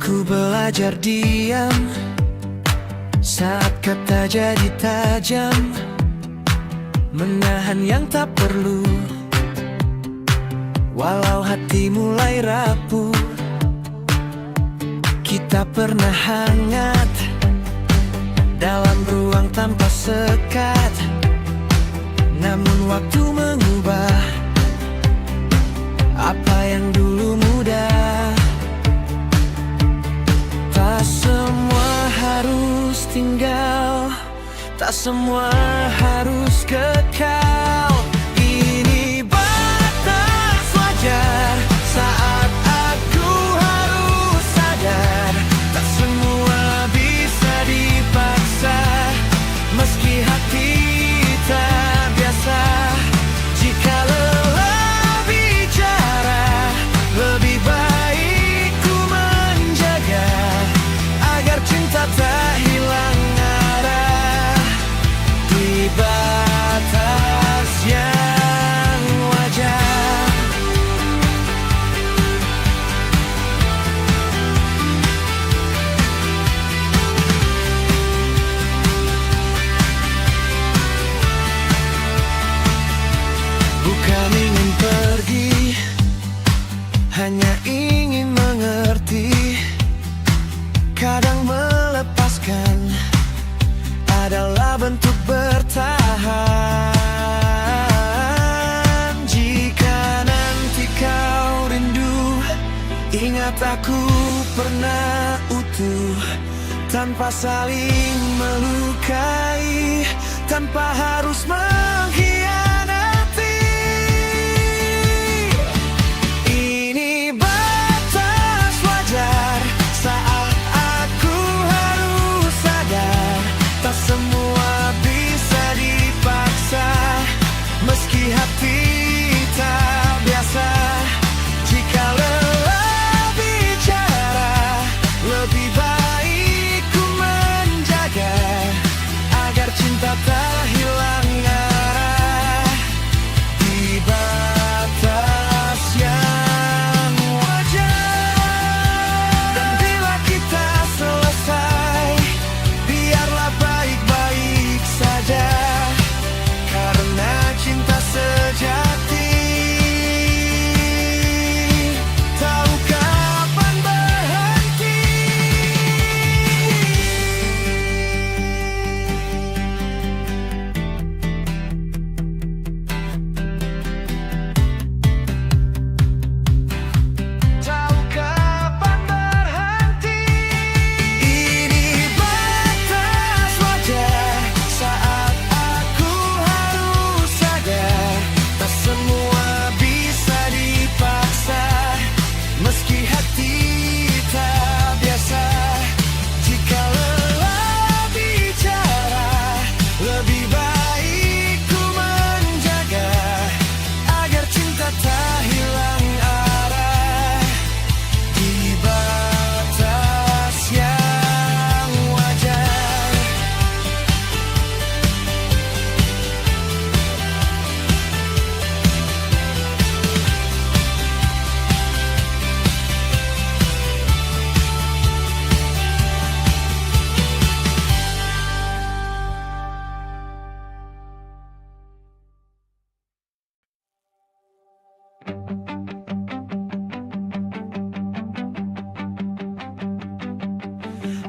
Ku belajar diam saat kata jadi tajam, menahan yang tak perlu, walau hati mulai rapuh. Kita pernah hangat dalam ruang tanpa sekat, namun waktu mengubah apa yang dulu mudah. Tak semua harus tinggal, tak semua harus kekal. Ini batas wajar saat aku harus sadar, tak semua bisa dipaksa, meski hati tak biasa. Jika lelah bicara, lebih baik ku menjaga, agar cinta tak hilang arah di batas yang wajar. Bukan ingin pergi, hanya ingin mengerti. Kadang melepaskan adalah bentuk bertahan. Jika nanti kau rindu, ingat aku pernah utuh, tanpa saling melukai, tanpa harus mengkhianati. Ini batas wajar saat aku harus sadar, tak semua bisa dipaksa, meski hati tak biasa. Jika lelah bicara, lebih baik ku menjaga, agar cinta tak hilang arah di batas yang wajar. Dan bila kita selesai, biarlah baik-baik saja, karena cinta sejati tahu kapan berhenti. Tahu kapan berhenti. Ini batas wajar saat aku harus sadar, tak semua bisa dipaksa, meski hati tak biasa. Jika lelah bicara, lebih baik ku menjaga, agar cinta tak hilang arah di batas yang wajar.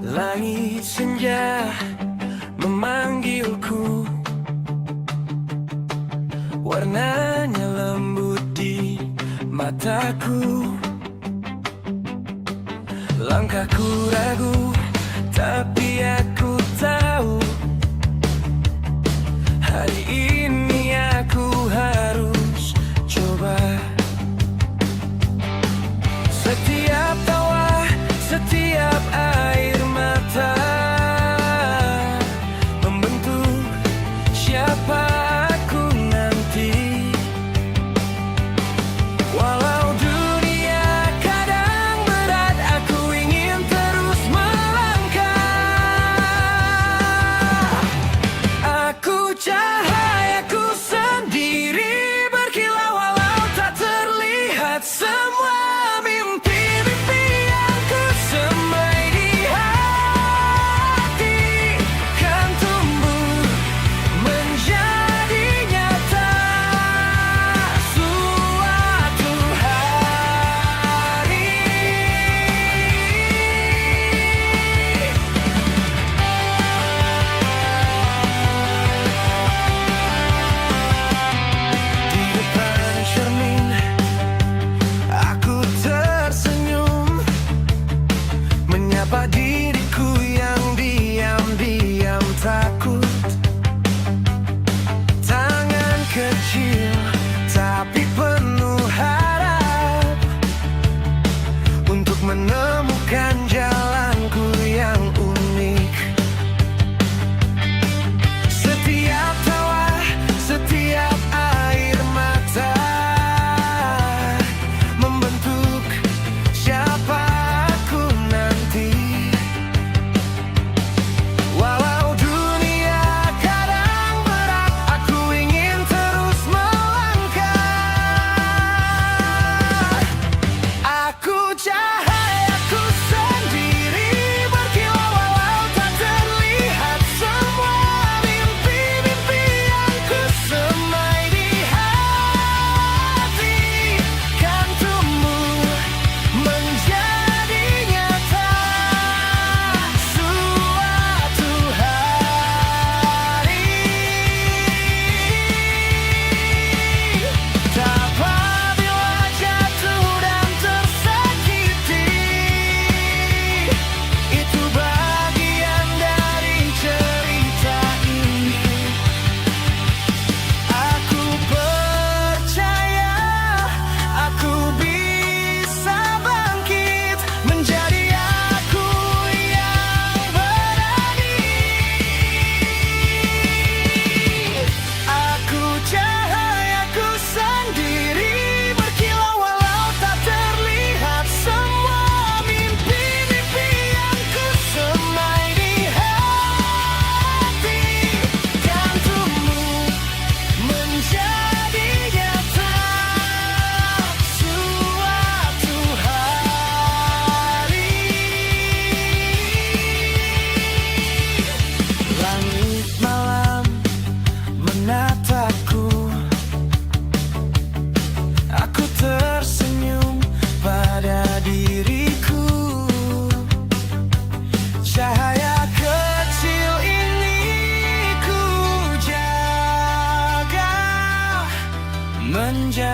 Langit senja memanggilku, warnanya lembut di mataku. Langkahku ragu, tapi aku tahu hari ini aku harus coba. Setiap tawa, setiap air mata membentuk siapa aku nanti. Walau dunia kadang berat, aku ingin terus melangkah. Aku cahaya, ku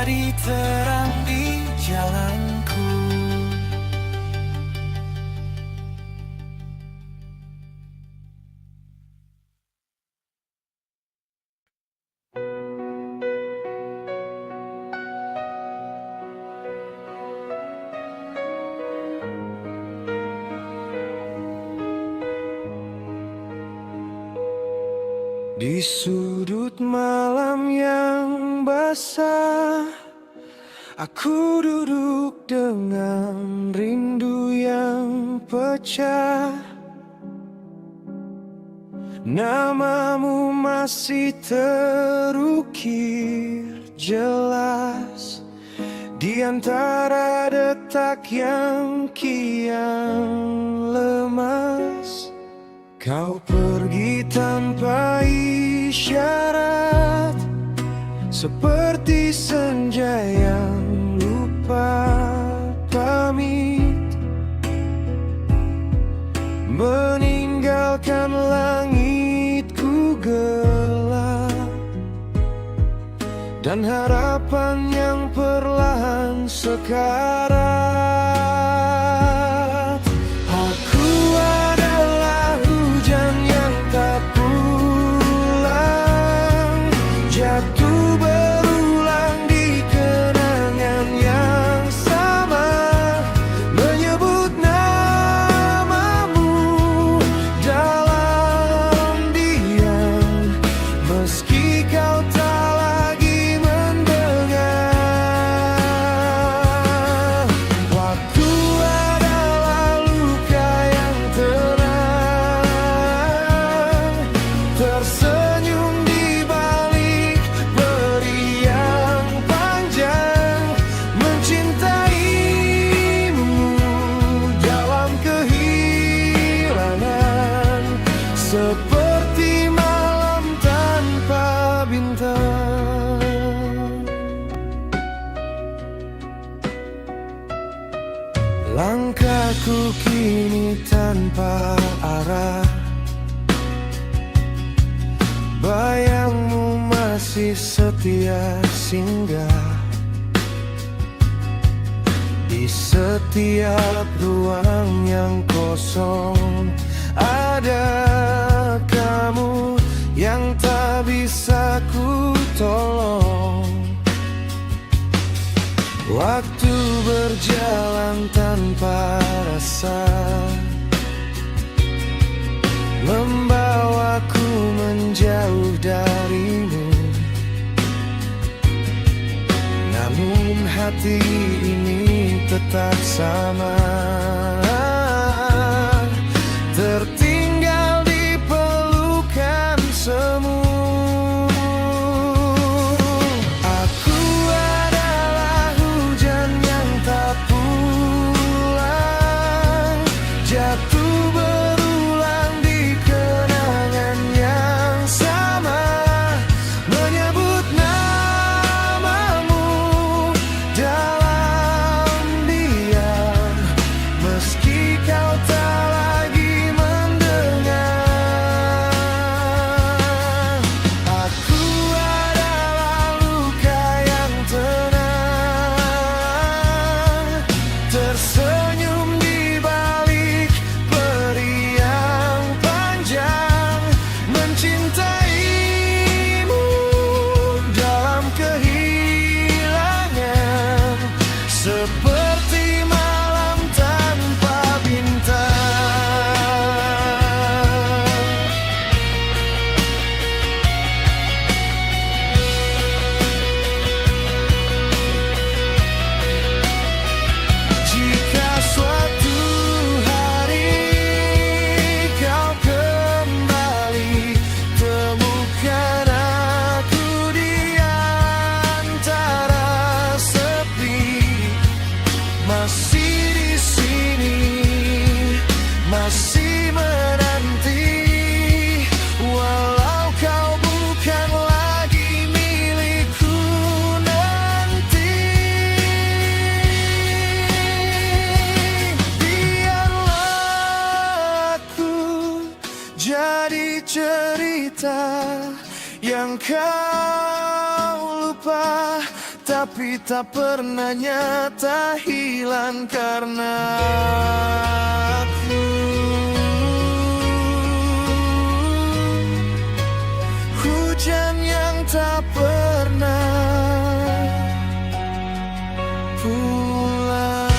jadi terang di jalanku. Di sudut malam yang basah, aku duduk dengan rindu yang pecah. Namamu masih terukir jelas di antara detak yang kian lemas. Kau pergi tanpa isyarat, seperti senja yang lupa pamit, meninggalkan langitku gelap dan harapan yang perlahan sekarat. Aku adalah hujan yang tak pulang, jatuh berulang di kenangan yang sama, menyebut namamu dalam diam, meski kau tak lagi mendengar. Waktu adalah luka yang tenang, tersenyum di balik beri yang panjang, mencintaimu dalam kehilangan, seperti malam tanpa bintang. Langkahku kini tanpa arah, bayangmu masih setia singgah di setiap ruang yang kosong. Ada kamu yang tak bisa ku tolong. Waktu berjalan tanpa rasa, membawaku menjauh darimu. Namun hati ini tetap sama, tertinggal di pelukan semu. Aku adalah hujan yang tak pulang, jatuh berulang di kenangan yang sama, menyebut namamu dalam diam, meski kau tak lagi mendengar. Aku adalah luka yang tenang, tersenyum di balik peri yang panjang, mencintaimu dalam kehilangan, seperti malam tanpa bintang. Jika suatu hari kau kembali, temukan aku di antara sepi, masih di sini, masih menanti, walau kau bukan lagi milikku nanti. Biarlah aku jadi cerita yang kau lupa, tak tapi tak pernah nyata, hilang karena aku. Hujan yang tak pernah pulang.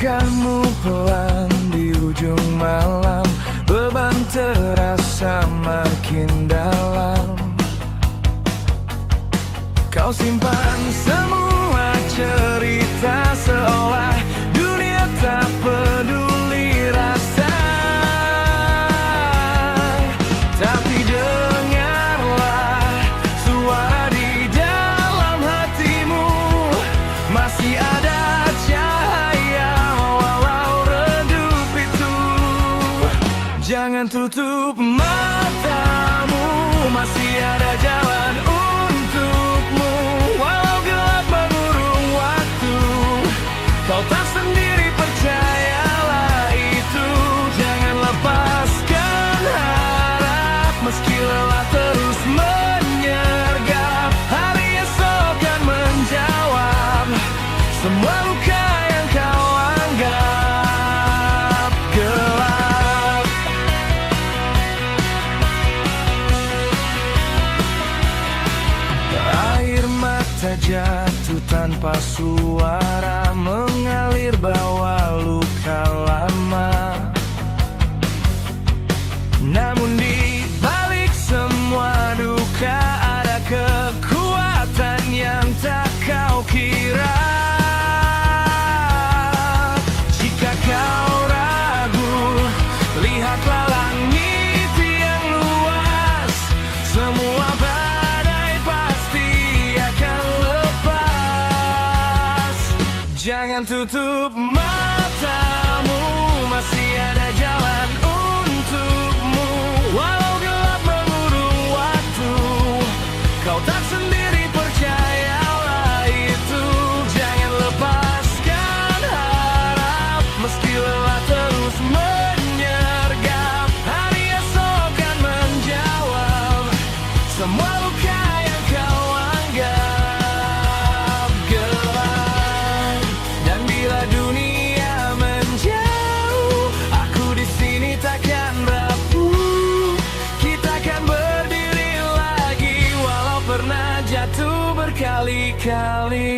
Langkahmu pelan di ujung malam, beban terasa makin dalam. Kau simpan semua cerita seolah dunia tak peduli rasa. Tapi dengarlah suara di dalam hatimu, masih ada jangan tutup matamu, masih ada jalan untukmu. Walau gelap mengurung waktu, kau tak sendiri, percayalah itu. Jangan lepaskan harap, meski lelah terus menyergap. Hari esok akan menjawab semua luka yang kau anggap gelap. Jatuh tanpa suara, mengalir bawa luka lama. Namun di balik semua duka ada kekuatan yang tak kau kira. Jika kau ragu, lihatlah langit yang luas. Semua jangan tutup matamu, masih ada jalan untukmu. Walau gelap mengurung waktu, kau tak sendiri, percayalah itu. Jangan lepaskan harap, meski lelah terus menyergap. Hari esok akan menjawab semua luka yang kau anggap. Dunia menjauh, aku di sini takkan rapuh. Kita akan berdiri lagi, walau pernah jatuh berkali-kali.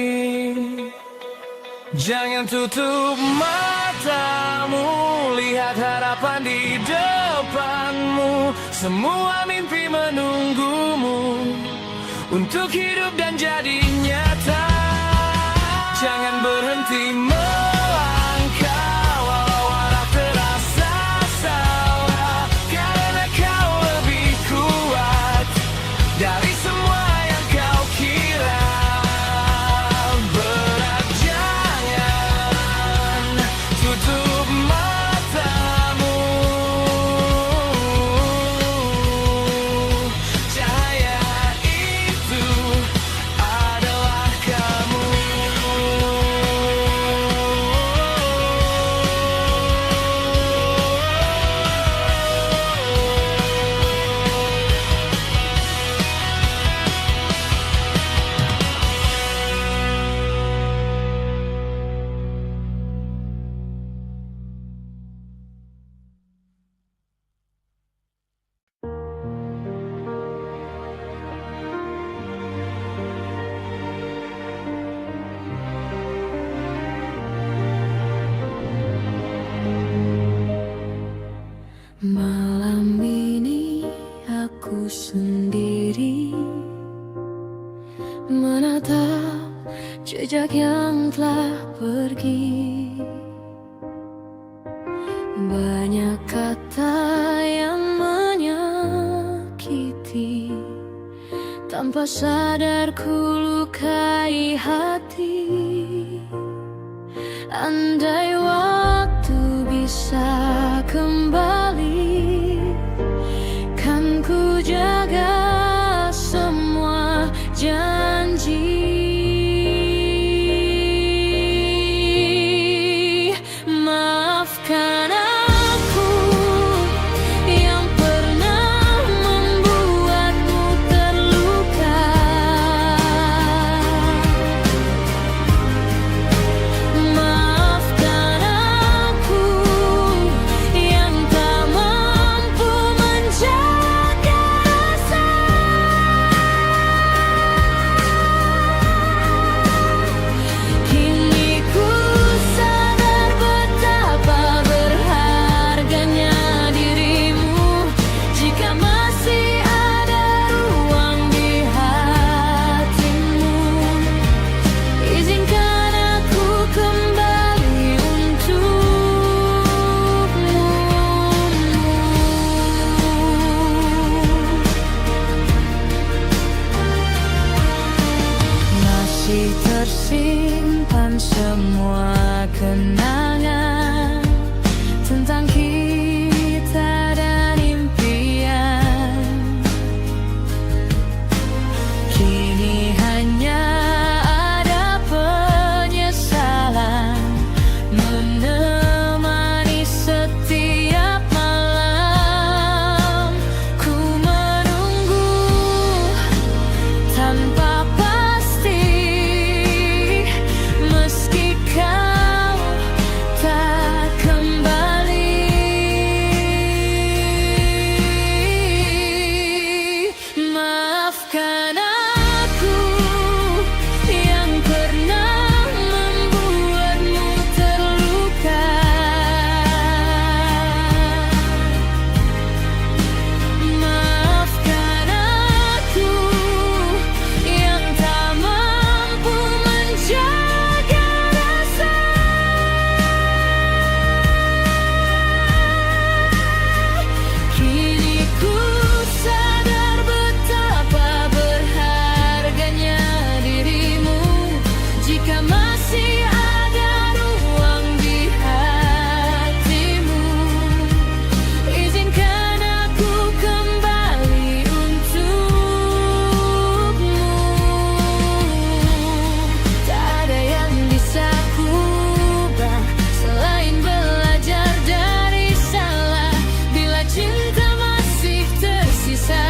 Jangan tutup matamu, lihat harapan di depanmu. Semua mimpi menunggumu untuk hidup dan jadi nyata. Jangan berhenti melangkah, walau arah terasa salah, karena kau lebih kuat dari semua yang kau kira. Berat, jangan tutup matamu. Cahaya itu adalah kamu. Tanpa sadar ku lukai hati. Andai waktu bisa kembali, kan ku jaga semua janji. Maafkan aku yang pernah membuatmu terluka. Maafkan aku yang tak mampu menjaga rasa. Kini ku sadar betapa berharganya dirimu. Jika masih ada ruang di hatimu, izinkan aku kembali untukmu. Masih tersimpan semua kenangan tentang kita dan impian. Kini hanya ada penyesalan menemani setiap malam. Ku menunggu tanpa pasti, meski kau tak kembali. Maafkan aku yang pernah membuatmu terluka. Maafkan aku yang tak mampu menjaga rasa. Kini ku sadar betapa berharganya dirimu. Jika masih ada ruang di hatimu, izinkan aku kembali untukmu. Tak ada yang bisa ku ubah selain belajar dari salah. Bila cinta masih tersisa,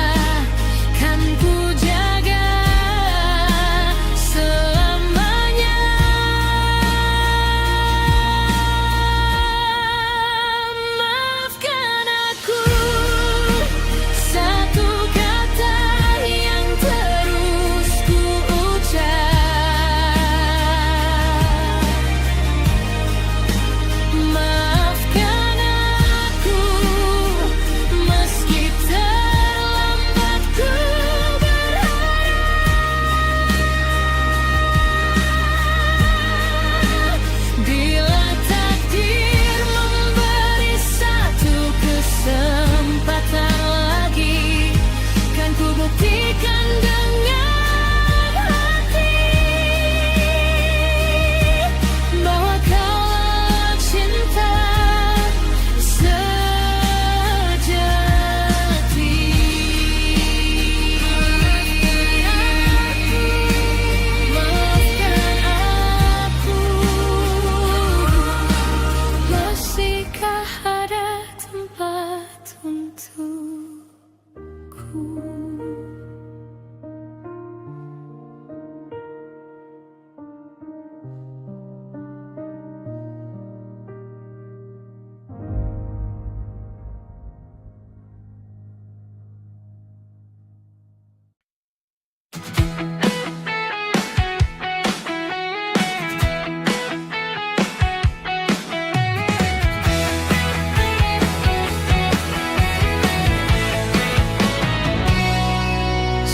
kan ku jaga selamanya. Maafkan aku, satu kata yang terus ku ucap. Maafkan aku, meski terlambat ku berharap. Bila takdir memberi satu kesempatan lagi, kan ku buktikan dengan hati bahwa kaulah cinta sejati. Maafkan aku, masihkah ada tempat untukku?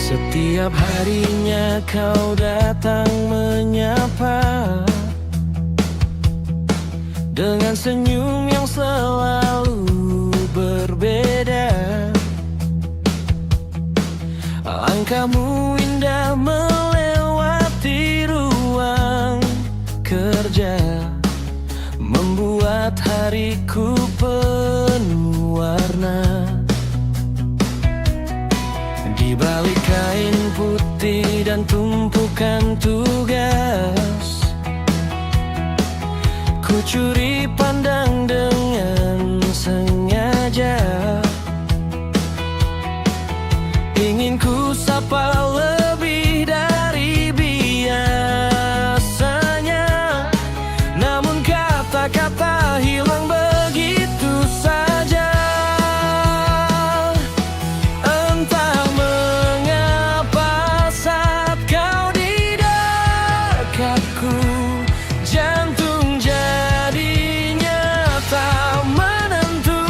Setiap harinya kau datang menyapa, dengan senyum yang selalu berbeda. Langkahmu indah membuat hariku penuh warna. Di balik kain putih dan tumpukan tugas, ku curi pandang dengan sengaja. Ingin ku sapa lebih dari biasanya, namun kata-kata hilang begitu saja. Entah mengapa saat kau di dekatku, jantung jadinya tak menentu.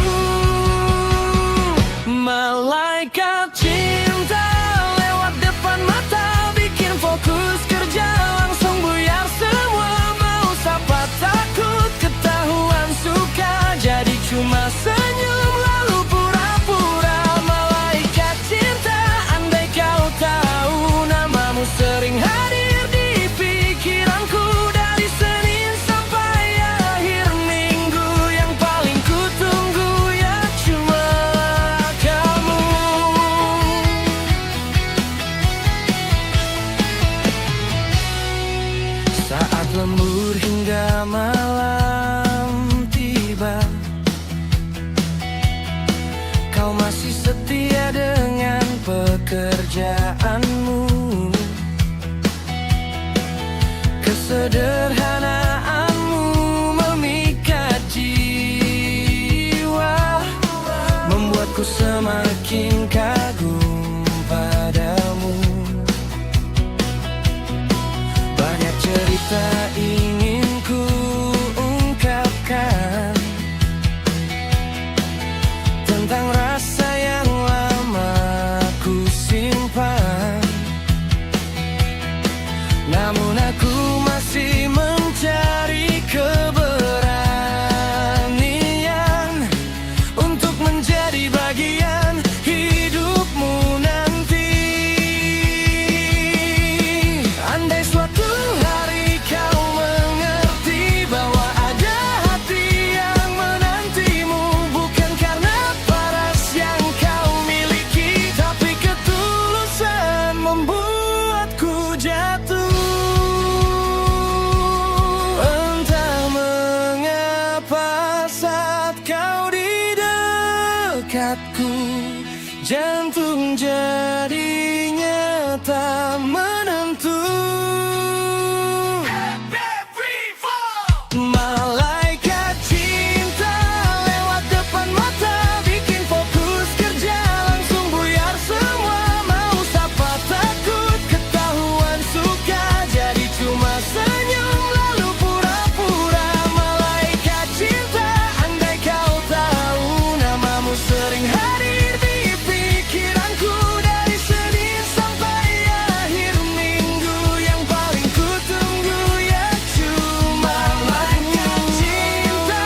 Malaikat cinta lewat depan mata, bikin fokus kerja langsung buyar semua. Mau sapa takut ketahuan suka, jadi cuma senyum lalu pura-pura. Malaikat cinta, andai kau tahu namamu sering hadir di pikiranku. Dari Senin sampai akhir minggu, yang paling ku tunggu ya cuma kamu. Saat lembur hingga malam tiba, kau masih setia dengan pekerjaanmu. Kesederhanaanmu memikat jiwa, membuatku semakin kagum padamu. Banyak cerita ingin ku ungkapkan tentang rasa yang lama ku simpan, namun aku masih mencari keberanian untuk menjadi bagian hidupmu nanti. Andai suatu hari kau mengerti bahwa ada hati yang menantimu, bukan karena paras yang kau miliki, tapi ketulusan membuatku jatuh. Entah mengapa saat kau di dekatku, jantung jadinya tak menentu. Malaikat cinta lewat depan mata, bikin fokus kerja langsung buyar semua. Mau sapa takut ketahuan suka, jadi cuma senyum lalu pura-pura. Malaikat cinta, andai kau tahu namamu sering hadir di pikiranku. Dari Senin sampai akhir minggu, yang paling ku tunggu ya cuma malaikat cinta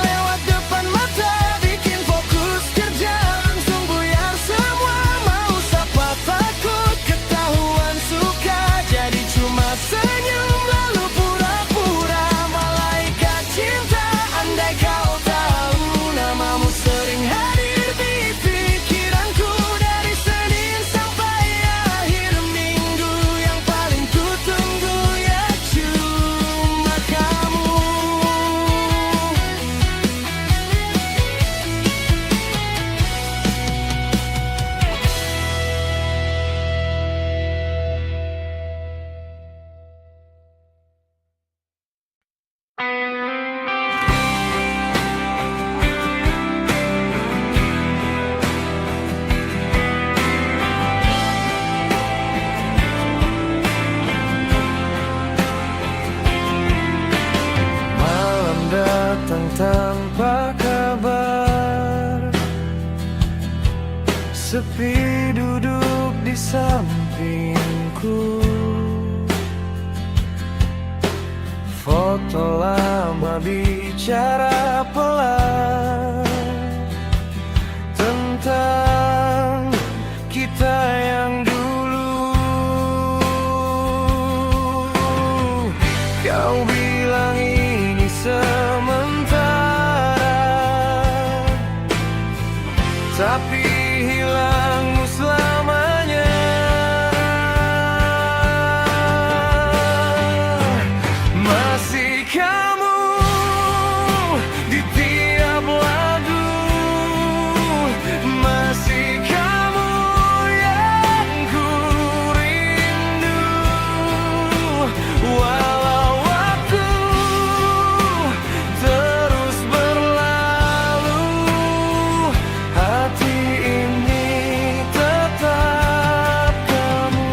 lewat depan mata, bikin fokus kerja langsung buyar semua. Mau sapa takut ketahuan suka, jadi cuma senyum lalu pura-pura. Malaikat cinta, andai kau tahu namamu sering hadir di pikiranku. Dari Senin sampai akhir minggu, yang paling ku tunggu ya cuma kamu. Malam datang tanpa kabar, sepi duduk di sampingku. Foto lama bicara pelan tentang kita yang dulu. Kau bilang ini sementara, tapi hilangmu selamanya. Masih kamu di tiap lagu, masih kamu yang ku rindu. Walau waktu terus berlalu, hati ini tetap kamu.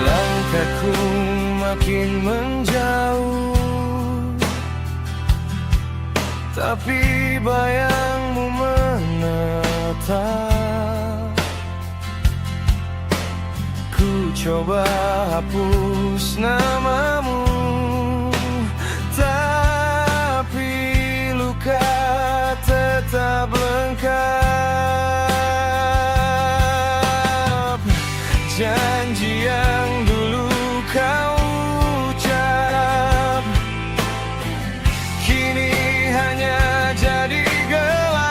Langkahku makin menjauh, tapi bayangmu menetap. Ku coba hapus namamu, tapi luka tetap lengkap. Janji yang dulu kau ucap kini hanya jadi gelap.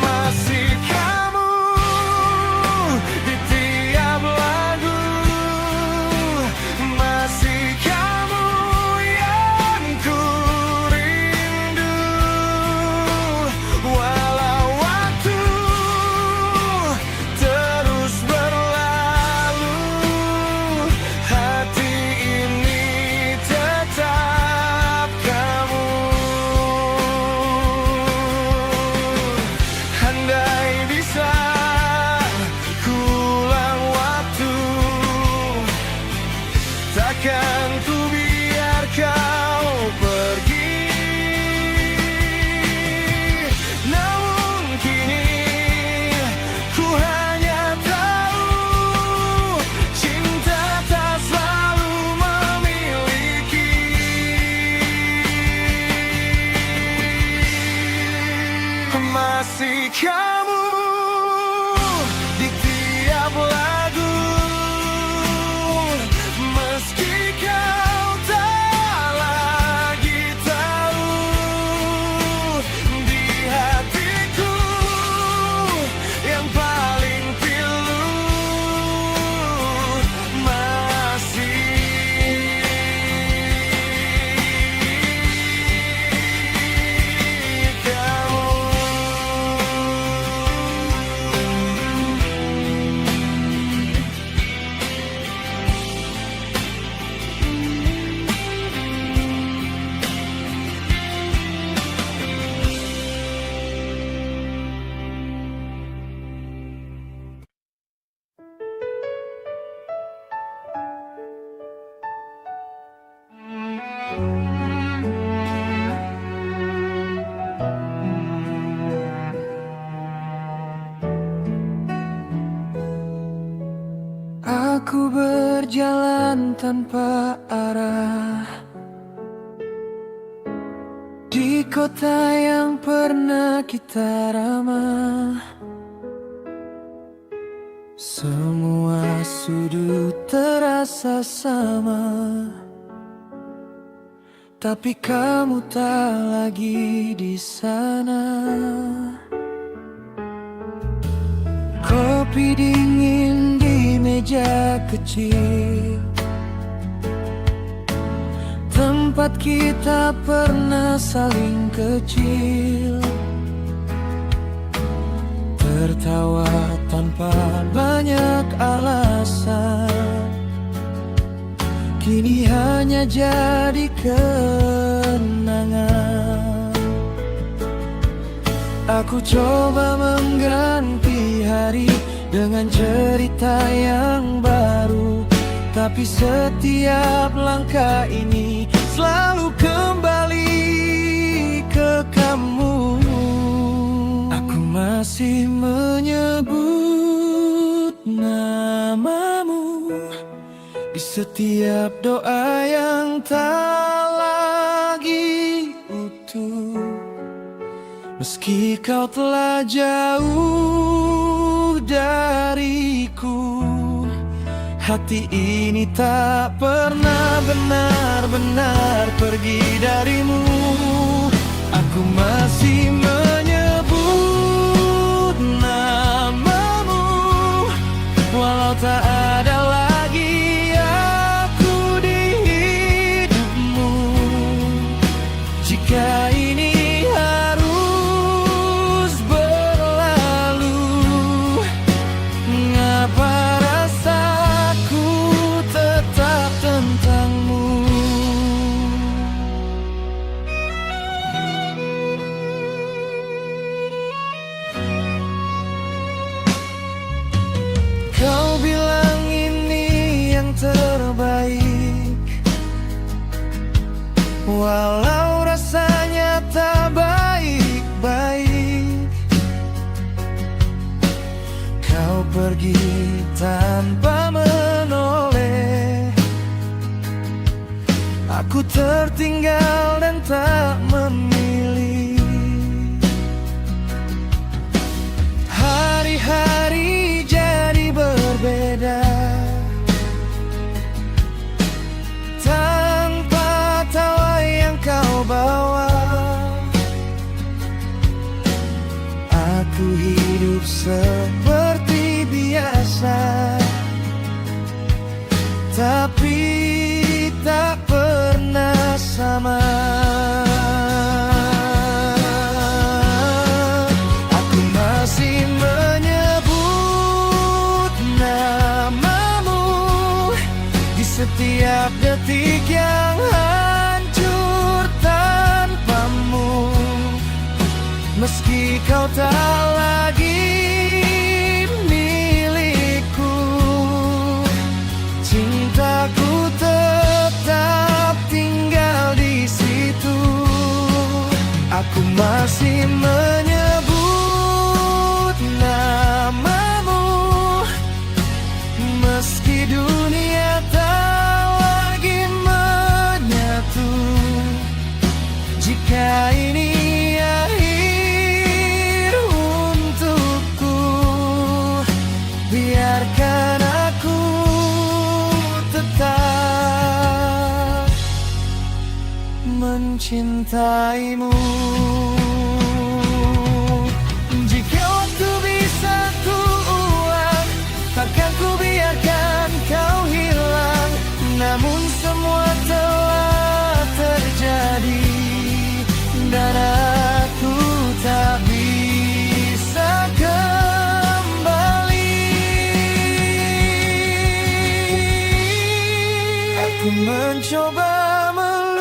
Masih kamu di tiap lagu, masih kamu yang ku rindu. Walau waktu terus berlalu, hati ini tetap kamu. Andai bisa ku ulang waktu, takkan ku biar kau pergi. Namun kini ku hanya tahu cinta tak selalu memiliki. Masih kamu di tiap lagu, meski kau tak lagi tahu. Di hatiku yang paling pilu masih kamu. Aku berjalan tanpa arah di kota yang pernah kita ramah. Semua sudut terasa sama, tapi kamu tak lagi di sana. Kopi dingin di meja kecil, tempat kita pernah saling kecil, tertawa tanpa banyak alasan. Kini hanya jadi kenangan. Aku coba mengganti hari dengan cerita yang baru, tapi setiap langkah ini selalu kembali ke kamu. Aku masih menyebut namamu di setiap doa yang tak lagi utuh. Meski kau telah jauh dariku, hati ini tak pernah benar-benar pergi darimu. Aku masih menyebut namamu, walau tak ada lagi aku di hidupmu. Jika ini harus berlalu, mengapa rasaku tetap tentangmu? Kau bilang ini yang terbaik, walau rasanya tak baik-baik. Kau pergi tanpa menoleh, aku tertinggal dan tak memilih. Hari-hari jadi berbeda, tanpa tawa yang kau bawa. Aku hidup seperti biasa, tapi tak pernah sama. Aku masih menyebut namamu di setiap detik yang hancur tanpamu. Meski kau tak lagi milikku, cintaku tetap tinggal di situ. Aku masih menyebut namamu, meski dunia tak lagi menyatu. Jika ini akhir untukku, biarkan aku tetap mencintaimu. Jika waktu bisa ku ulang, takkan ku biarkan kau hilang. Namun semua telah terjadi, dan aku tak bisa kembali. Aku mencoba melupakan,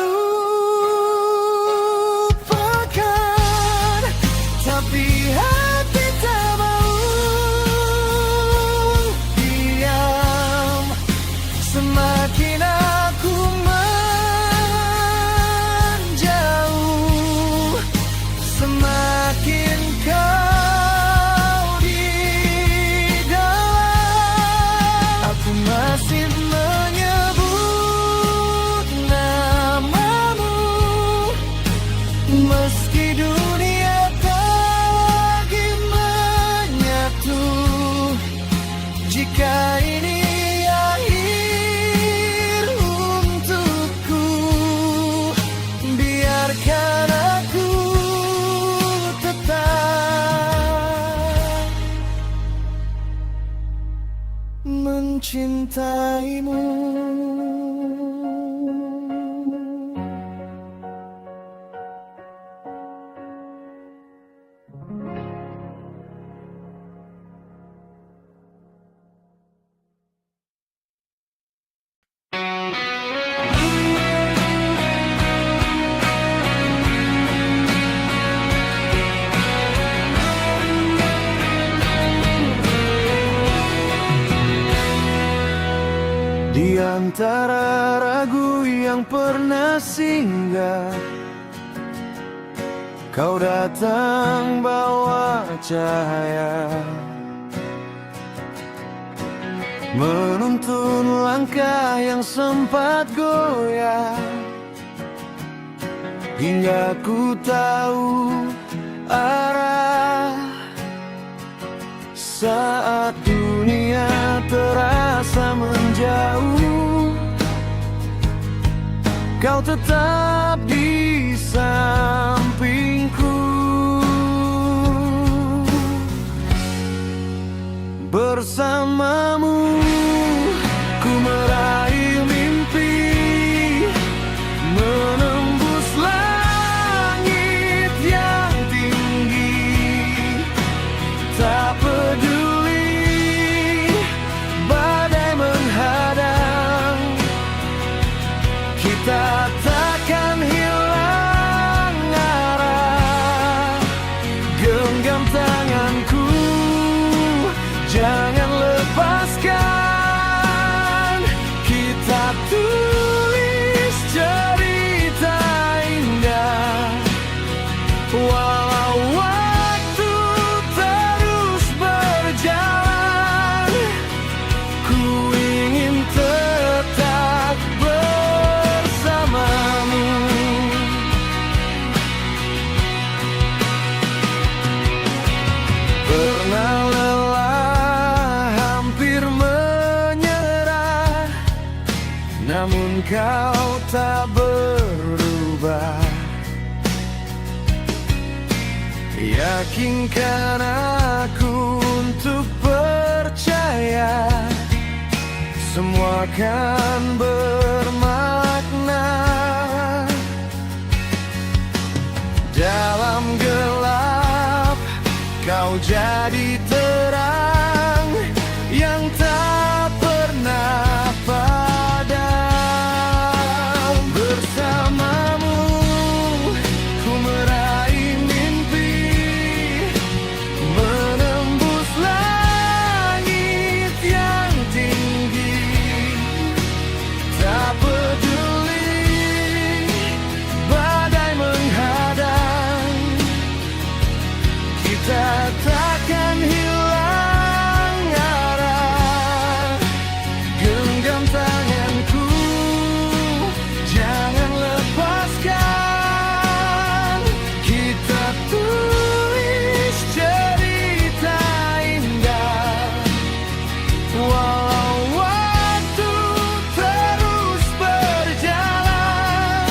tapi hati tak mau diam. Semakin aku menjauh, semakin kau di dalam. Aku masih menyebut namamu, meski dunia tak lagi menyatu. Jika ini akhir untukku, biarkan aku tetap mencintaimu. Di antara ragu yang pernah singgah, kau datang bawa cahaya, menuntun langkah yang sempat goyah. Hingga ku tahu arah. Saat dunia terasa menjauh, kau tetap di sampingku. Bersamamu ku meraih mimpi, menembus langit yang tinggi. Tak peduli badai menghadang, kita takkan hilang arah. Genggam tanganku, jangan lepaskan. Kita tulis cerita indah, walau waktu terus berjalan. Ku ingin tetap bersamamu. Pernah lelah, hampir menyerah, namun kau tak berubah. Yakinkan aku untuk percaya, semua akan bermakna. Dalam gelap kau jadi terang yang tak pernah padam. Bersamamu ku meraih mimpi, menembus langit yang tinggi. Tak peduli badai menghadang, kita takkan hilang arah. Genggam tanganku, jangan lepaskan. Kita tulis cerita indah, walau waktu terus berjalan.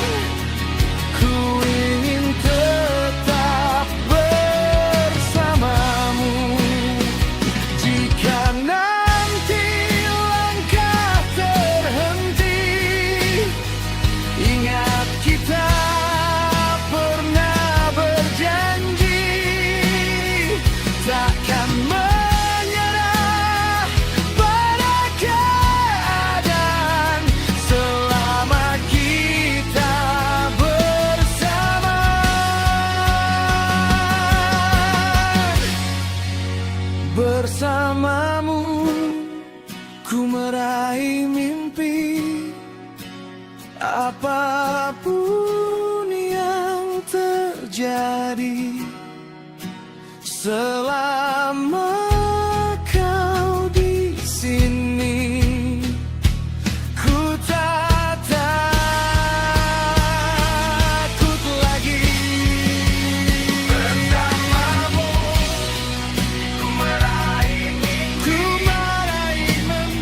Ku ingin tetap bersamamu. Jika nanti langkah terhenti, ingat kita pernah berjanji takkan menyerah pada keadaan selama kita bersama. Bersamamu ku meraih mimpi, apapun yang terjadi. Selama kau di sini, ku tak takut lagi. Bersamamu ku meraih mimpi, menembus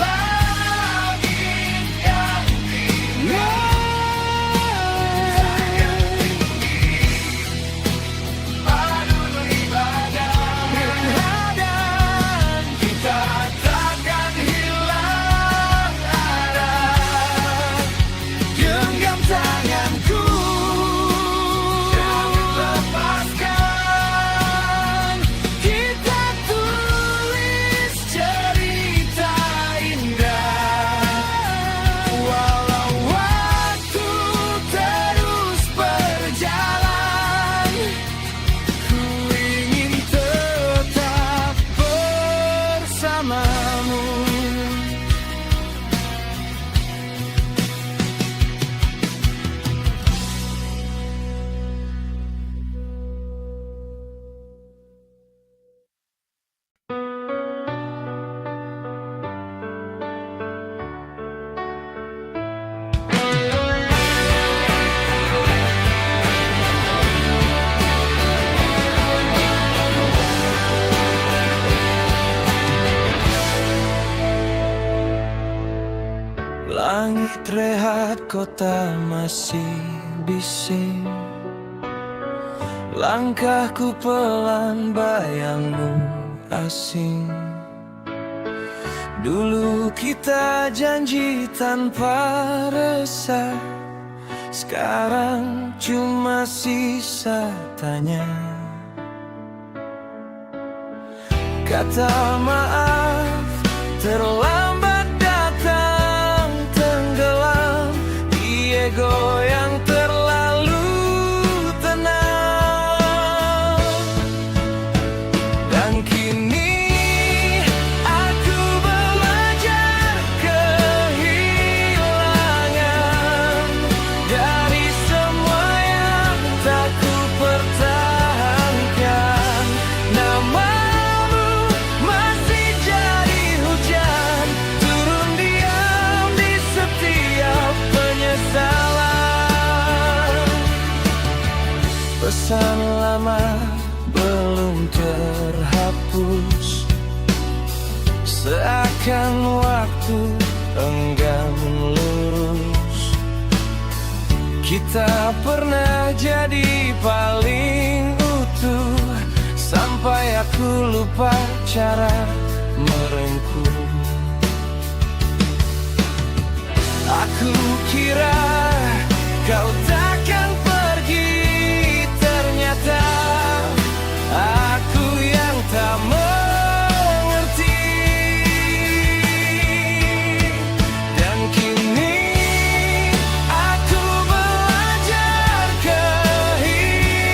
langit yang tinggi. Paduli badai. kota masih bising. Langkahku pelan, bayangmu asing. Dulu kita janji tanpa resah, sekarang cuma sisa tanya. Kata maaf terlambat datang, tenggelam di ego yang terlalu tenang. Dan kini aku belajar kehilangan dari semua yang tak ku pertahankan. Namamu masih jadi hujan, turun diam di setiap penyesalan. Pesan lama belum terhapus, seakan waktu enggan lurus. Kita pernah jadi paling utuh, sampai aku lupa cara merengkuh. Aku kira kau takkan pergi, ternyata aku yang tak mengerti. Dan kini aku belajar kehilangan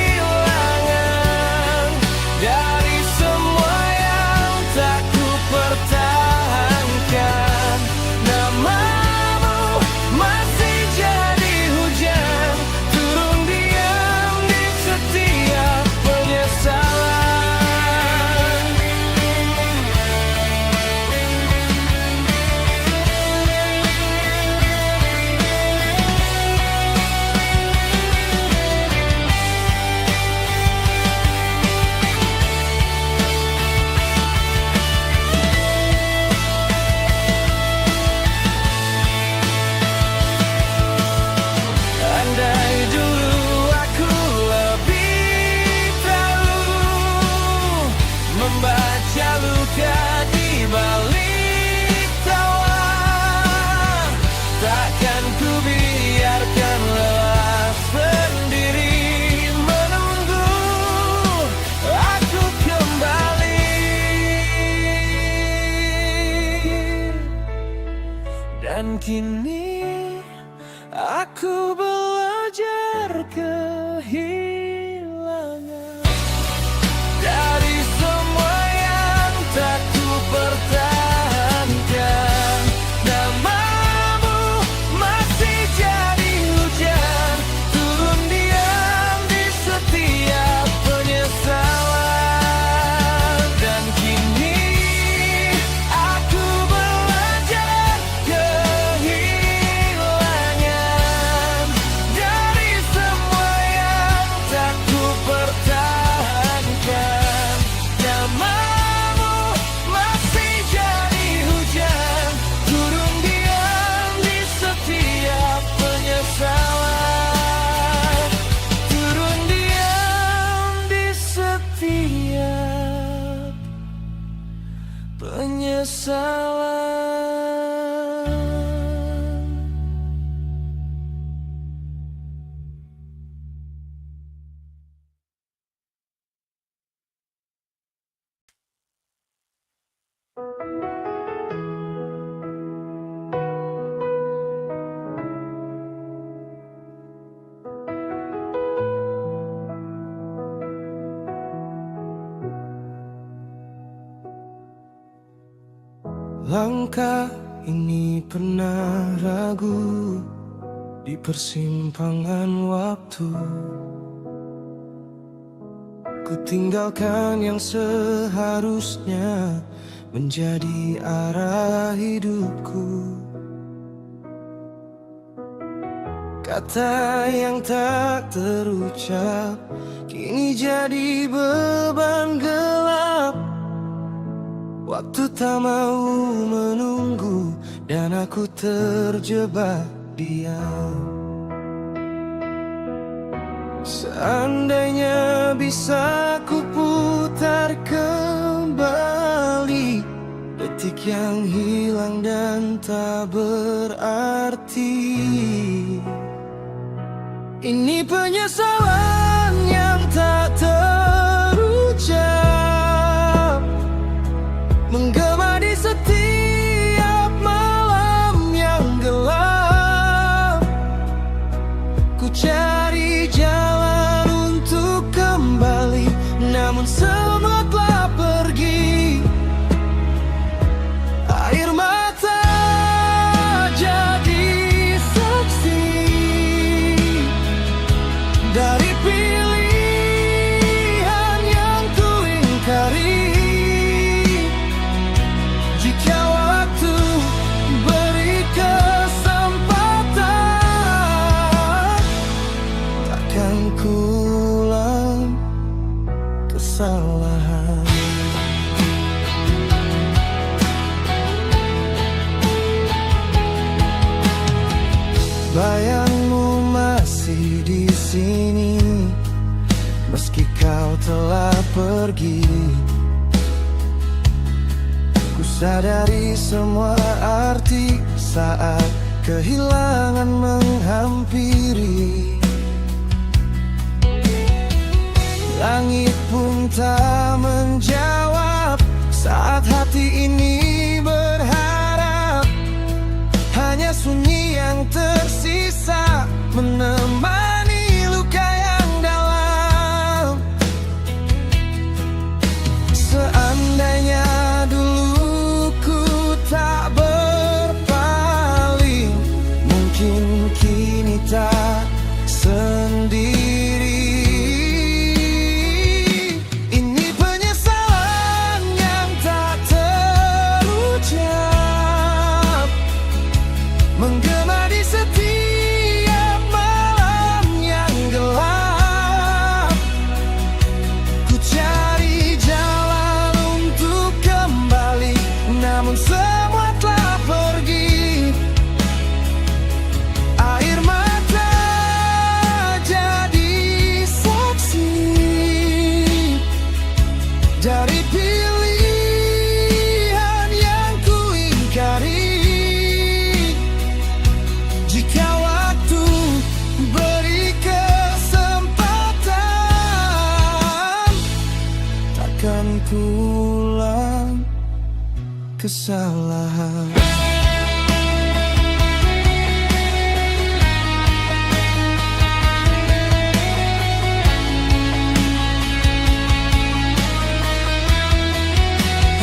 dari semua yang tak ku pertahankan. Namamu masih jadi hujan, turun diam di setiap penyesalan. Andai dulu aku lebih tahu membaca luka di balik tawa, takkan ku biarkan lelah sendiri menunggu aku kembali. Dan kini aku belajar kehilangan dari semua yang tak ku pertahankan. Namamu masih jadi hujan, turun diam di setiap penyesalan. Dan kini aku belajar kehilangan dari semua yang tak ku pertahankan. Namamu masih jadi hujan, turun diam di setiap penyesalan. Turun diam di setiap penyesalan. Langkah ini pernah ragu di persimpangan waktu. Ku tinggalkan yang seharusnya menjadi arah hidupku. Kata yang tak terucap kini jadi beban gelap. Waktu tak mau menunggu dan aku terjebak diam. Seandainya bisa ku putar kembali detik yang hilang dan tak berarti. Ini penyesalan yang tak terucap, menggema di setiap malam yang gelap. Ku cari jalan untuk kembali, namun semua telah pergi. Air mata jadi saksi dari pilihan yang ku ingkari. Jika waktu beri kesempatan, takkan ku ulang kesalahan. Bayangmu masih di sini, meski kau telah pergi. Ku sadari semua arti saat kehilangan menghampiri. Langit pun tak menjawab saat hati ini berharap. Hanya sunyi yang tersisa menemani luka yang dalam. Seandainya dulu ku tak berpaling, mungkin kini tak sendiri. Ini penyesalan yang tak terucap, menggema di setiap malam yang gelap. Ku cari jalan untuk kembali, namun semua telah pergi. Air mata jadi saksi dari pilihan yang ku ingkari. Jika waktu beri kesempatan, takkan ku ulang kesalahan.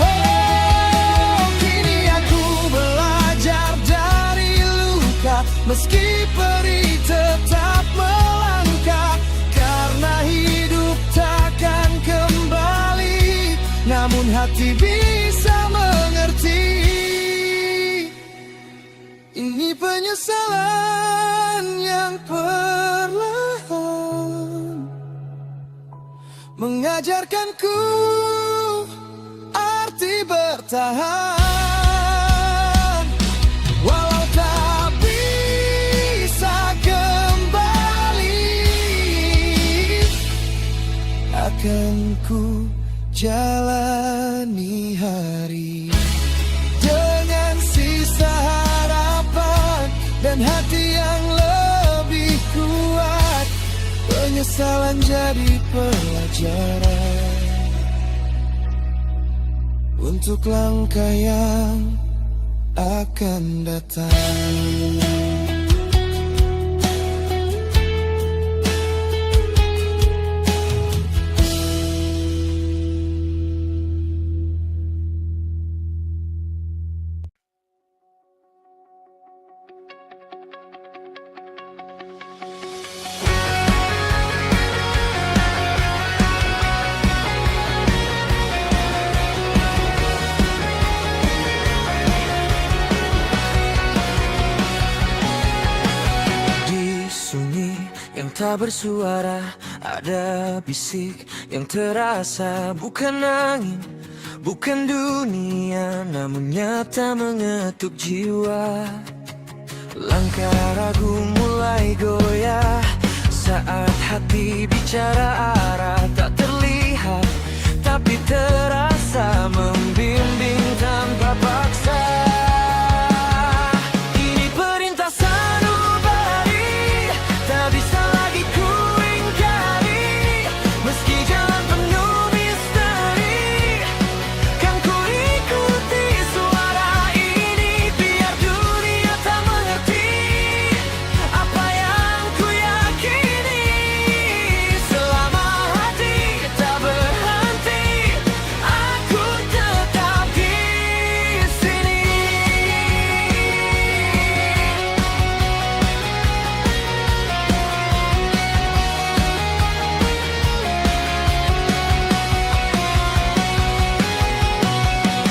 Oh, kini aku belajar dari luka, meski perih tetap melangkah. Karena hidup takkan kembali, namun hati bisa mengerti. Ini penyesalan yang perlahan mengajarkanku arti bertahan. Walau tak bisa kembali, akan ku jalani hari dengan sisa harapan dan hati yang lebih kuat. Penyesalan jadi pelajaran untuk langkah yang akan datang. Tak bersuara, ada bisik yang terasa. Bukan angin, bukan dunia, namun nyata mengetuk jiwa. Langkah ragu mulai goyah saat hati bicara arah tak terlihat, tapi terasa membimbing tanpa paksa. Ini perintah sanubari, tak bisa lagi ku ingkari. Meski jalan penuh misteri, kan ku ikuti suara ini. Biar dunia tak mengerti apa yang ku yakini. Selama hati tak berhenti, aku tetap di sini.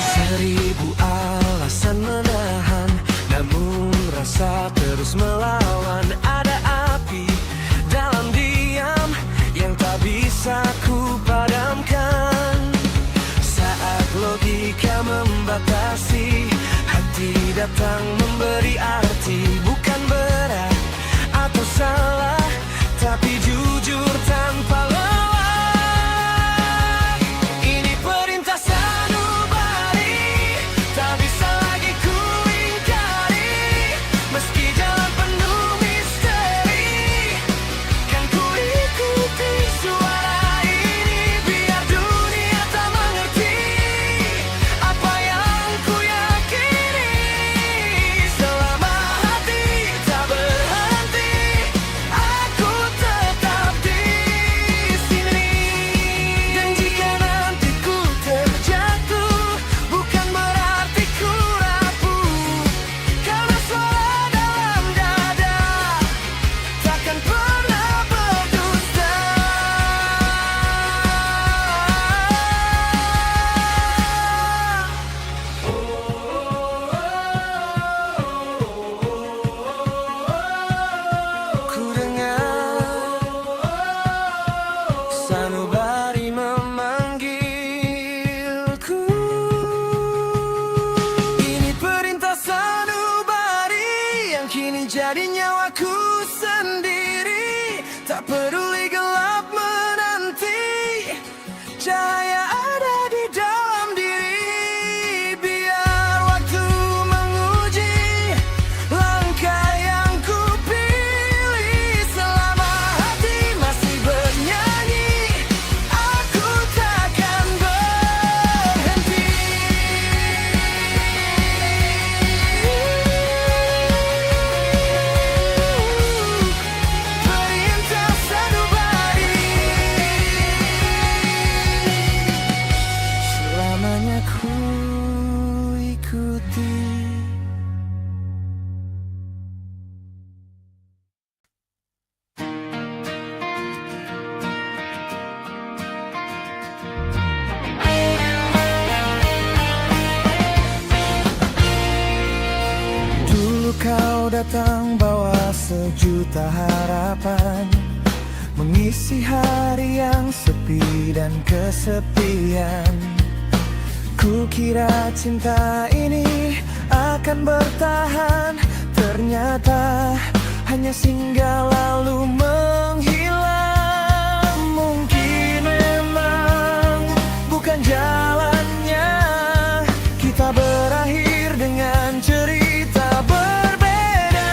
Seribu alasan menahan, namun rasa terus melawan. Ada api dalam diam yang tak bisa ku padamkan. Saat logika membatasi, hati datang memberi arti. Bukan berat atau salah, tapi jujur tanpa lelah. Ini perintah sanubari, tak bisa lagi ku ingkari. Meski jalan penuh misteri, kan ku ikuti suara ini. Biar dunia tak mengerti apa yang ku yakini. Selama hati tak berhenti, aku tetap di sini. Dan jika nanti ku terjatuh, bukan berarti ku rapuh. Karena suara dalam dada takkan pernah berdusta. Ku dengar sanubari memanggilku. Ini perintah sanubari yang kini jadi nyawaku sendiri. Tak peduli gelap menanti, cahaya ada di dalam diri. Biar waktu menguji langkah yang ku pilih. Selama hati masih bernyanyi, aku takkan berhenti. Perintah sanubari, selamanya ku ikuti. Dulu kau datang bawa sejuta harapan, mengisi hari yang sepi dan kesepian. Ku kira cinta ini akan bertahan, ternyata hanya singgah lalu menghilang. Mungkin memang bukan jalannya, kita berakhir dengan cerita berbeda.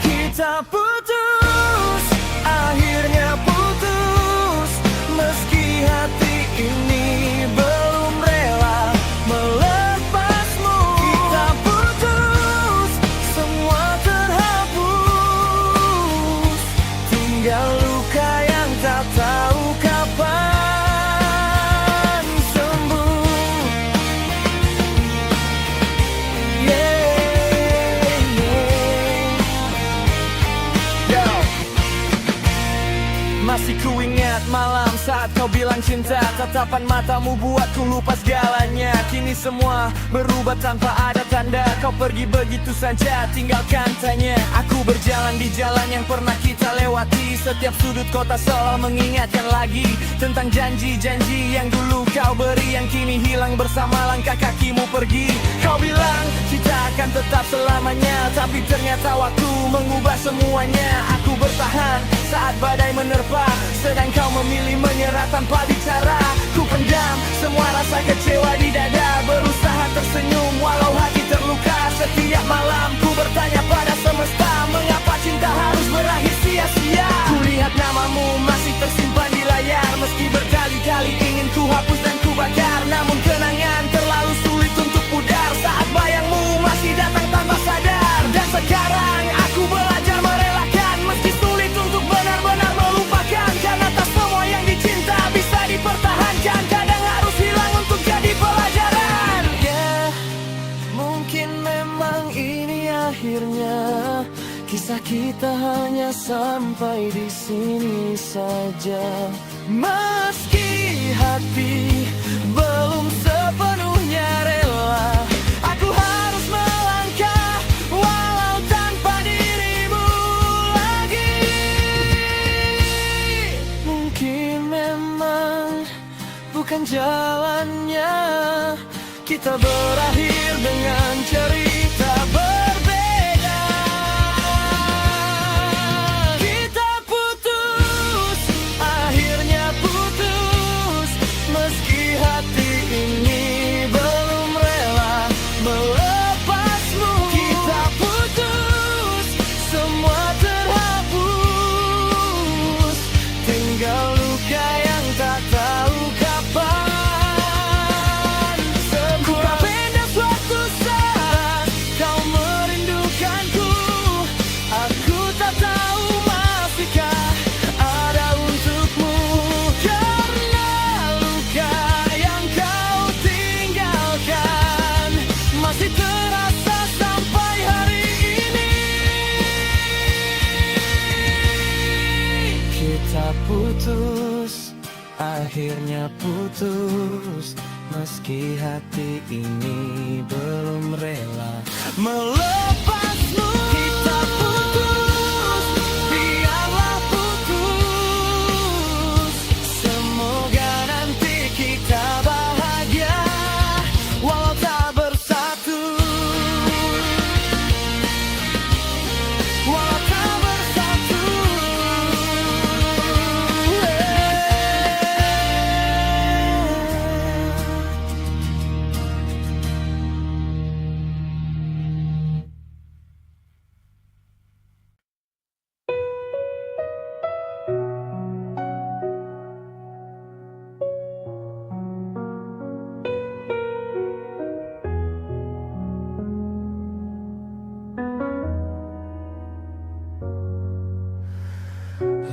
Kita putus, akhirnya putus. Meski hati ini belum rela melepasmu. Kita putus, semua terhapus. Tinggal luka yang tak tahu kapan sembuh. Masih ku ingat malam saat kau bilang cinta. Tatapan matamu buatku lupa segalanya. Kini semua berubah tanpa ada tanda. Kau pergi begitu saja, tinggalkan tanya. Aku berjalan berjalan di jalan yang pernah kita lewati. Setiap sudut kota selalu mengingatkan lagi tentang janji-janji yang dulu kau beri, yang kini hilang bersama langkah kakimu pergi. Kau bilang kita akan tetap selamanya, tapi ternyata waktu mengubah semuanya. Aku bertahan saat badai menerpa, sedang kau memilih menyerah tanpa bicara. Ku pendam semua rasa kecewa di dada, berusaha tersenyum walau hati terluka. Setiap malam ku bertanya pada semesta, mengapa cinta harus berakhir sia-sia. Kulihat namamu masih tersimpan di layar, meski berkali-kali ingin ku hapus dan ku bakar. Namun kenangan terlalu sulit untuk pudar saat bayangmu masih datang tanpa sadar. Dan sekarang aku belajar merelakan, meski sulit untuk benar-benar melupakan. Karena tak semua yang dicinta bisa dipertahankan, kadang harus hilang untuk jadi pelajaran. Yeah, mungkin memang ini akhirnya, kisah kita hanya sampai di sini saja. Meski hati belum sepenuhnya rela, aku harus melangkah walau tanpa dirimu lagi. Mungkin memang bukan jalannya, kita berakhir dengan cerita berbeda. Kita putus, akhirnya putus, meski hati ini belum rela melepasmu. Kita putus, semua terhapus, tinggal luka yang tak tahu kapan. Putus, akhirnya putus, meski hati ini belum rela melepasmu. Kita putus, biarlah putus, semoga nanti kita bahagia walau tak bersatu. Walau tak bersatu.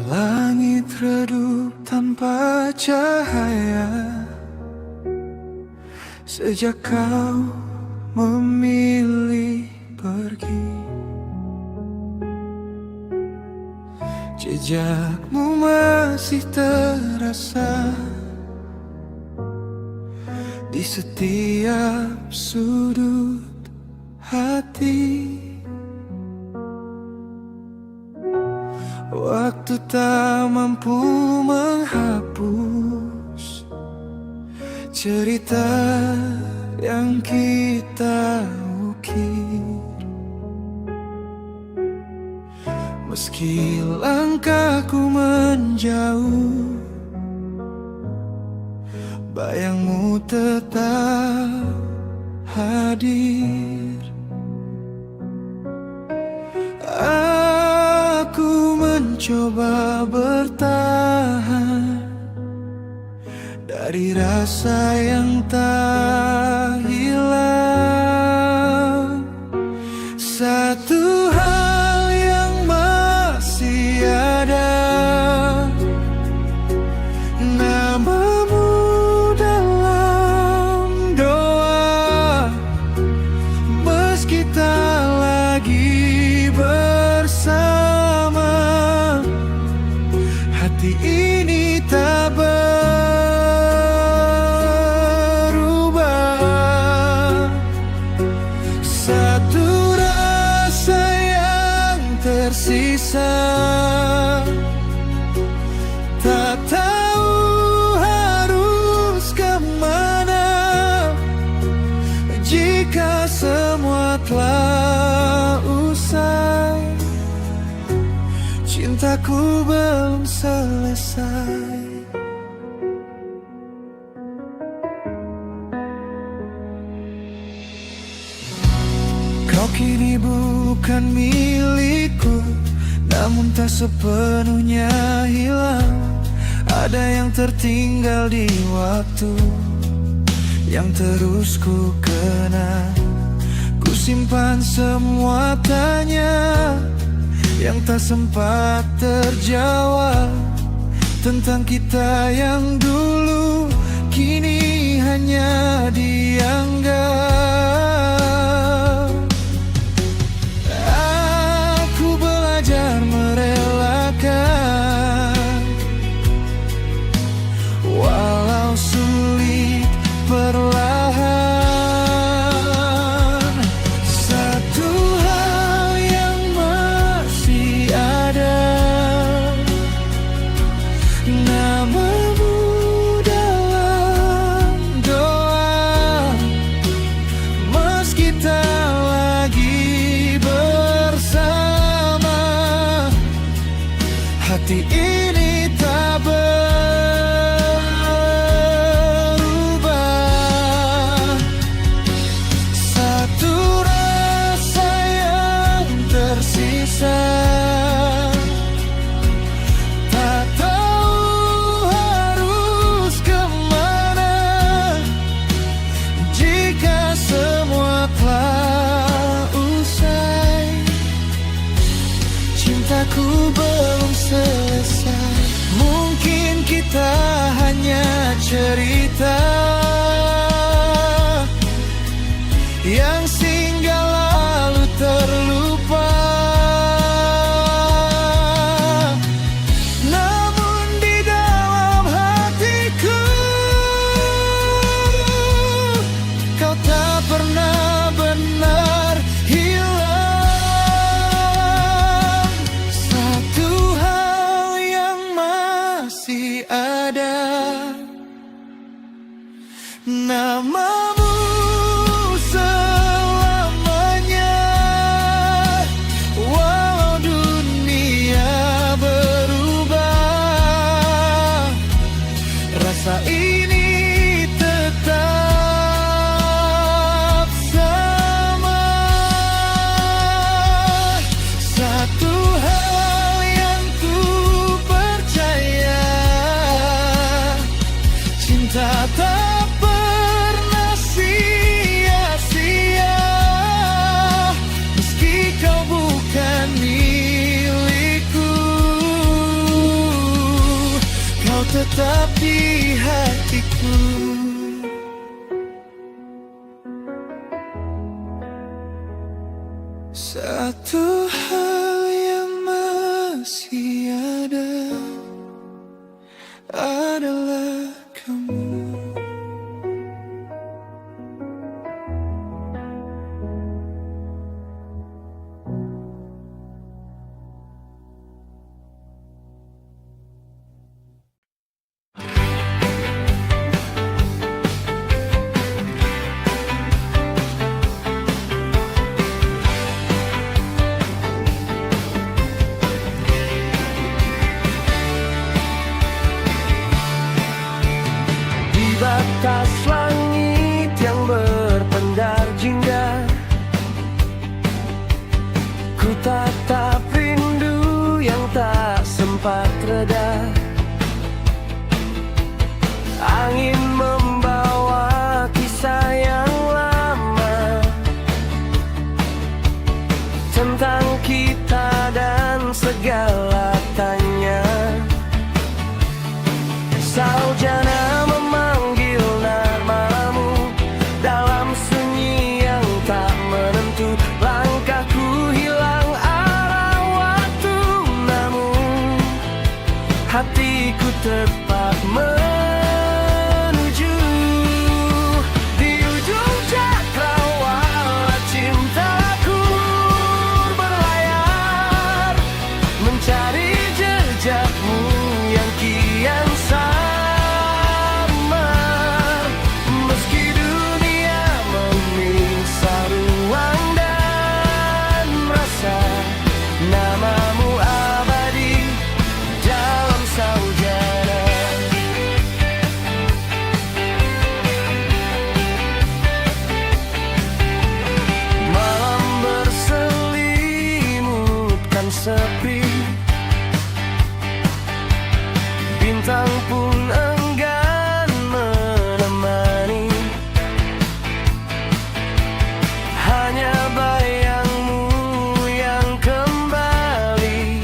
Langit redup tanpa cahaya sejak kau memilih pergi. Jejakmu masih terasa di setiap sudut hati. Waktu tak mampu menghapus cerita yang kita ukir. Meski langkahku menjauh, bayangmu tetap hadir. Aku mencoba bertahan dari rasa yang tak hilang. Satu hal yang masih ada, namamu dalam doa. Meski tak lagi bersama, hati ini tak berubah. tersisa. Tak tahu harus kemana jika semua telah usai. Cintaku belum selesai. Kau kini bukan milikku, namun tak sepenuhnya hilang. Ada yang tertinggal di waktu yang terus ku kenang. Ku simpan semua tanya yang tak sempat terjawab tentang kita yang dulu kini hanya dianggap. Aku belajar merelakan walau sulit perlahan. Satu hal yang masih ada, namamu dalam doa. Meski tak lagi bersama, hati ini tak berubah. Satu rasa yang tersisa, tak tahu harus kemana jika semua telah usai. Cintaku belum selesai. Mungkin kita hanya cerita yang singgah lalu terlupa. Namun di dalam hatiku kau tak pernah benar hilang. Satu hal yang masih ada, namamu selamanya. Walau dunia berubah, rasa ini tetap sama. Satu hal yang ku percaya, cinta tak pernah sia-sia. Meski kau bukan milikku, kau tetap di hatiku. Satu hal yang masih ada adalah kamu. malam sepi, bintang pun enggan menemani. Hanya bayangmu yang kembali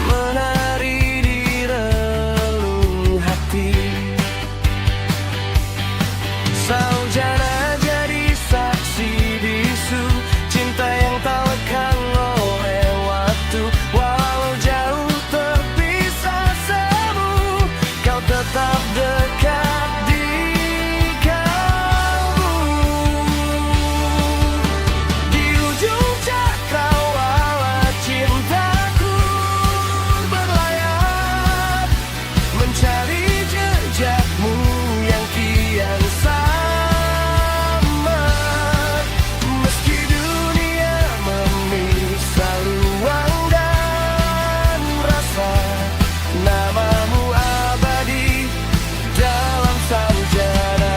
menari di relung hati. Saujana jadi saksi bisu cinta yang tak lekang oleh waktu. Walau jauh terpisah semu, kau tetap dekat di kalbu. Di ujung cakrawala cintaku berlayar, mencari jejakmu yang kian samar. Meski dunia memisah ruang dan rasa, namamu abadi dalam saujana.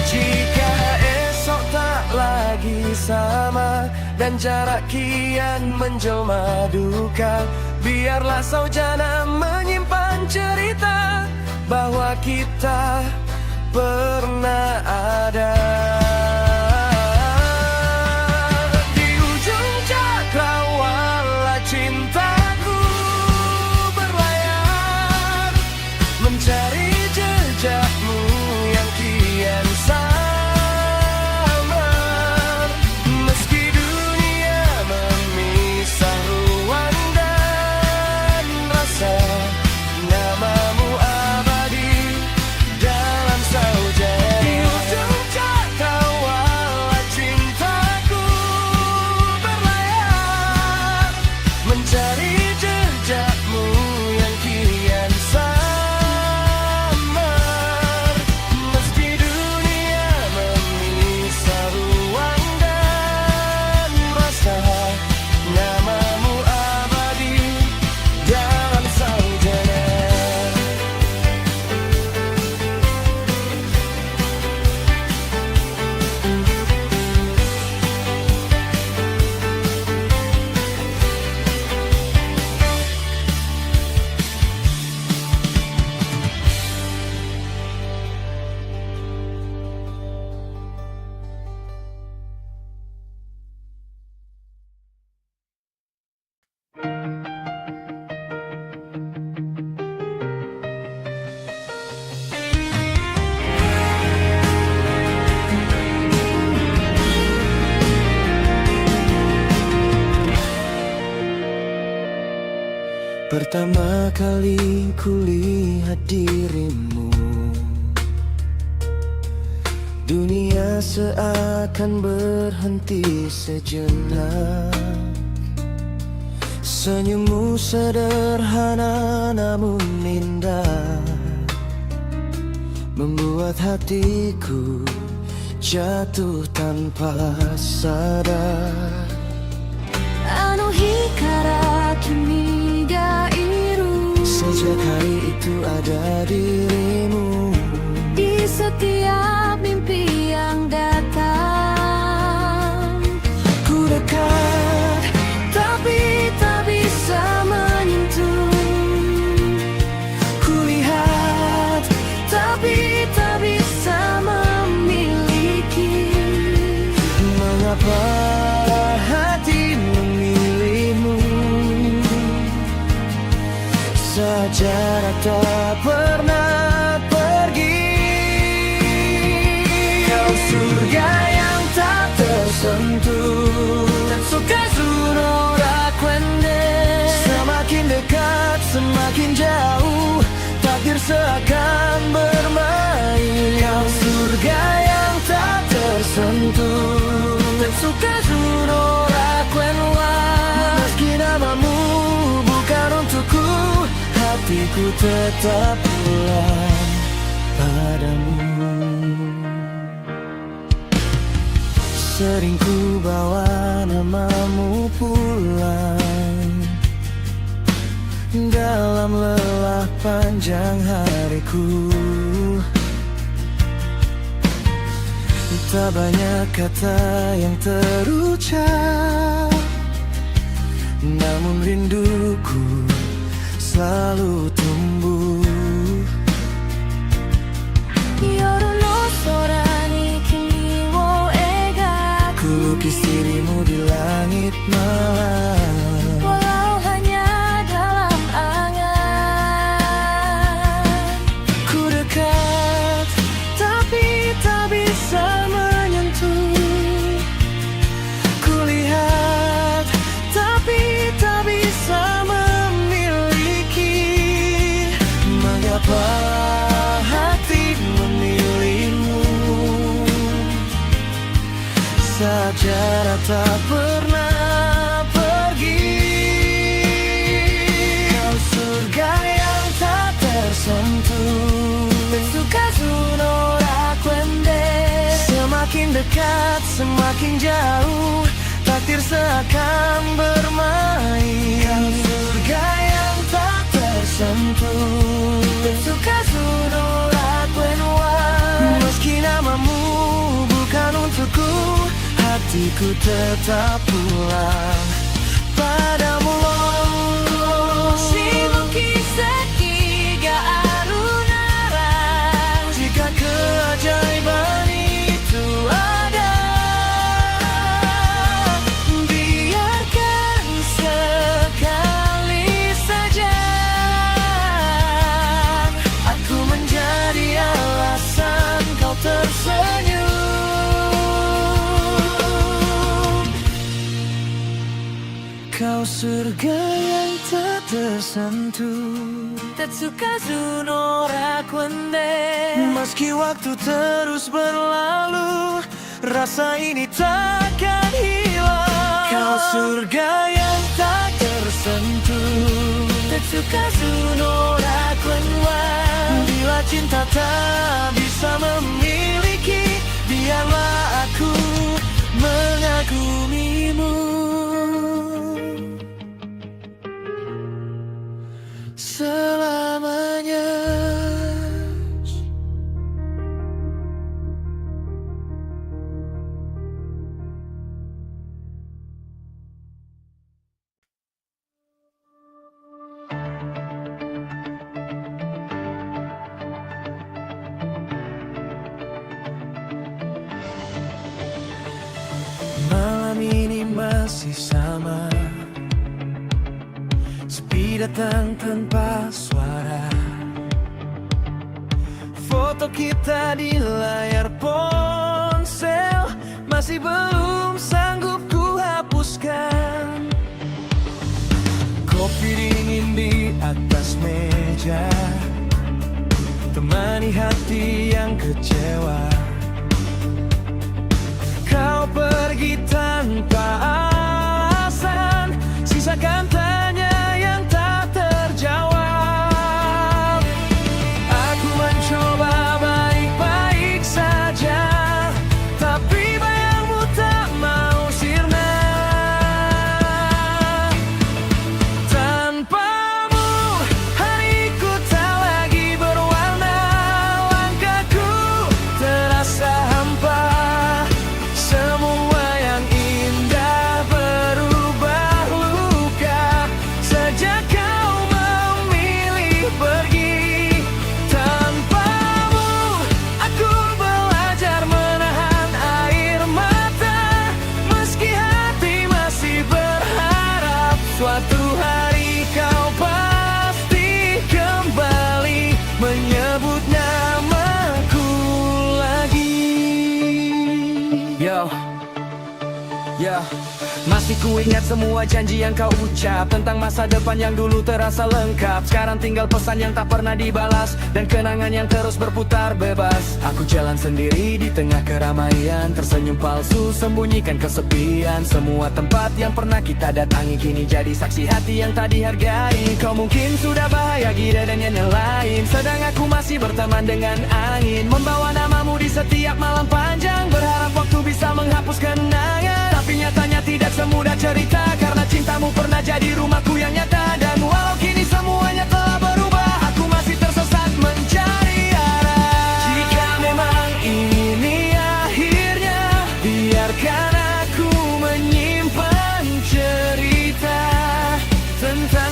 Jika esok tak lagi sama dan jarak kian menjelma duka, biarlah saujana menyimpan cerita bahwa kita pernah ada. Di ujung cakrawala cintaku berlayar, mencari jejakmu yang kian samar. Meski dunia memisah ruang dan rasa, namamu abadi dalam saujana. Di ujung cakrawala cintaku berlayar, mencari jejakmu yang kian samar. Meski dunia memisah ruang dan rasa, namamu abadi dalam saujana. Pertama kali kulihat dirimu, dunia seakan berhenti sejenak. Senyummu sederhana namun indah, membuat hatiku jatuh tanpa sadar. あの日から君がいる Sejak hari itu ada dirimu di setiap mimpi yang datang. Ku dekat tapi tak bisa menyentuh, kulihat tapi tak bisa memiliki. Mengapa hati memilihmu? Sejarah tak pernah pergi. Kau surga yang tak tersentuh, Tetsuka Tsunora Kwende. Semakin dekat, semakin jauh, takdir seakan bermain. Kau surga yang tak tersentuh, Tetsuka Tsunora Kwenwa. Meski namamu bukan untukku, hatiku tetap pulang padamu. Sering ku bawa namamu pulang, dalam lelah panjang hariku. Tak banyak kata yang terucap, namun rinduku selalu tumbuh. Yoru no sora ni kimi wo ega, Ku lukis dirimu di langit malam, walau hanya dalam angan. ku dekat tapi tak bisa menyentuh, ku lihat tapi tak bisa memiliki. Mengapa hati memilihmu saat jarak tak pernah pergi? Kau surga yang tak tersentuh, Tetsukazu no rakwende, semakin dekat semakin jauh, takdir seakan bermain. Kau surga yang tak tersentuh, Tetsukazu no rakwenwa, meski namamu bukan untukku, hatiku tetap pulang padamu. Shibuki seki ga aru nara, Jika keajaiban itu ada, biarkan sekali saja aku menjadi alasan kau tersenyum. Kau surga yang tak tersentuh, Tetsukazu no rakwende, meski waktu terus berlalu, rasa ini takkan hilang. Kau surga yang tak tersentuh, Tetsukazu no rakwenwa, bila cinta tak bisa memiliki, biarlah aku mengagumimu selamanya. Malam ini masih sama, sepi datang tanpa suara. Foto kita di layar ponsel masih belum sanggup ku hapuskan. Kopi dingin di atas meja temani hati yang kecewa. Kau pergi tanpa alasan, sisakan tanya yang tak terjawab. Aku mencoba baik-baik saja, tapi bayangmu tak mau sirna. Tanpamu hariku tak lagi berwarna, langkahku terasa hampa. Semua yang indah berubah luka sejak kau memilih pergi. Tanpamu aku belajar menahan air mata, meski hati masih berharap suatu hari kau pasti kembali menyebut namaku lagi. Yo, masih ku ingat semua janji yang kau ucap tentang masa depan yang dulu terasa lengkap. Sekarang tinggal pesan yang tak pernah dibalas dan kenangan yang terus berputar bebas. Aku jalan sendiri di tengah keramaian, tersenyum palsu sembunyikan kesepian. Semua tempat yang pernah kita datangi kini jadi saksi hati yang tak dihargai. Kau mungkin sudah bahagia dan yang lain, sedang aku masih berteman dengan angin, membawa namamu di setiap malam panjang, berharap waktu bisa menghapus kenangan. Tapi nyatanya tidak semudah cerita, karena cintamu pernah jadi rumahku yang nyata. Dan walau kini semuanya telah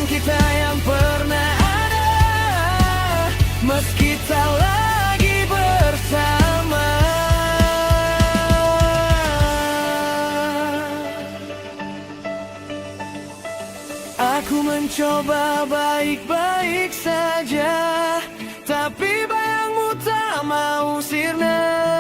tentang kita yang pernah ada, meski tak lagi bersama. Aku mencoba baik-baik saja, tapi bayangmu tak mau sirna.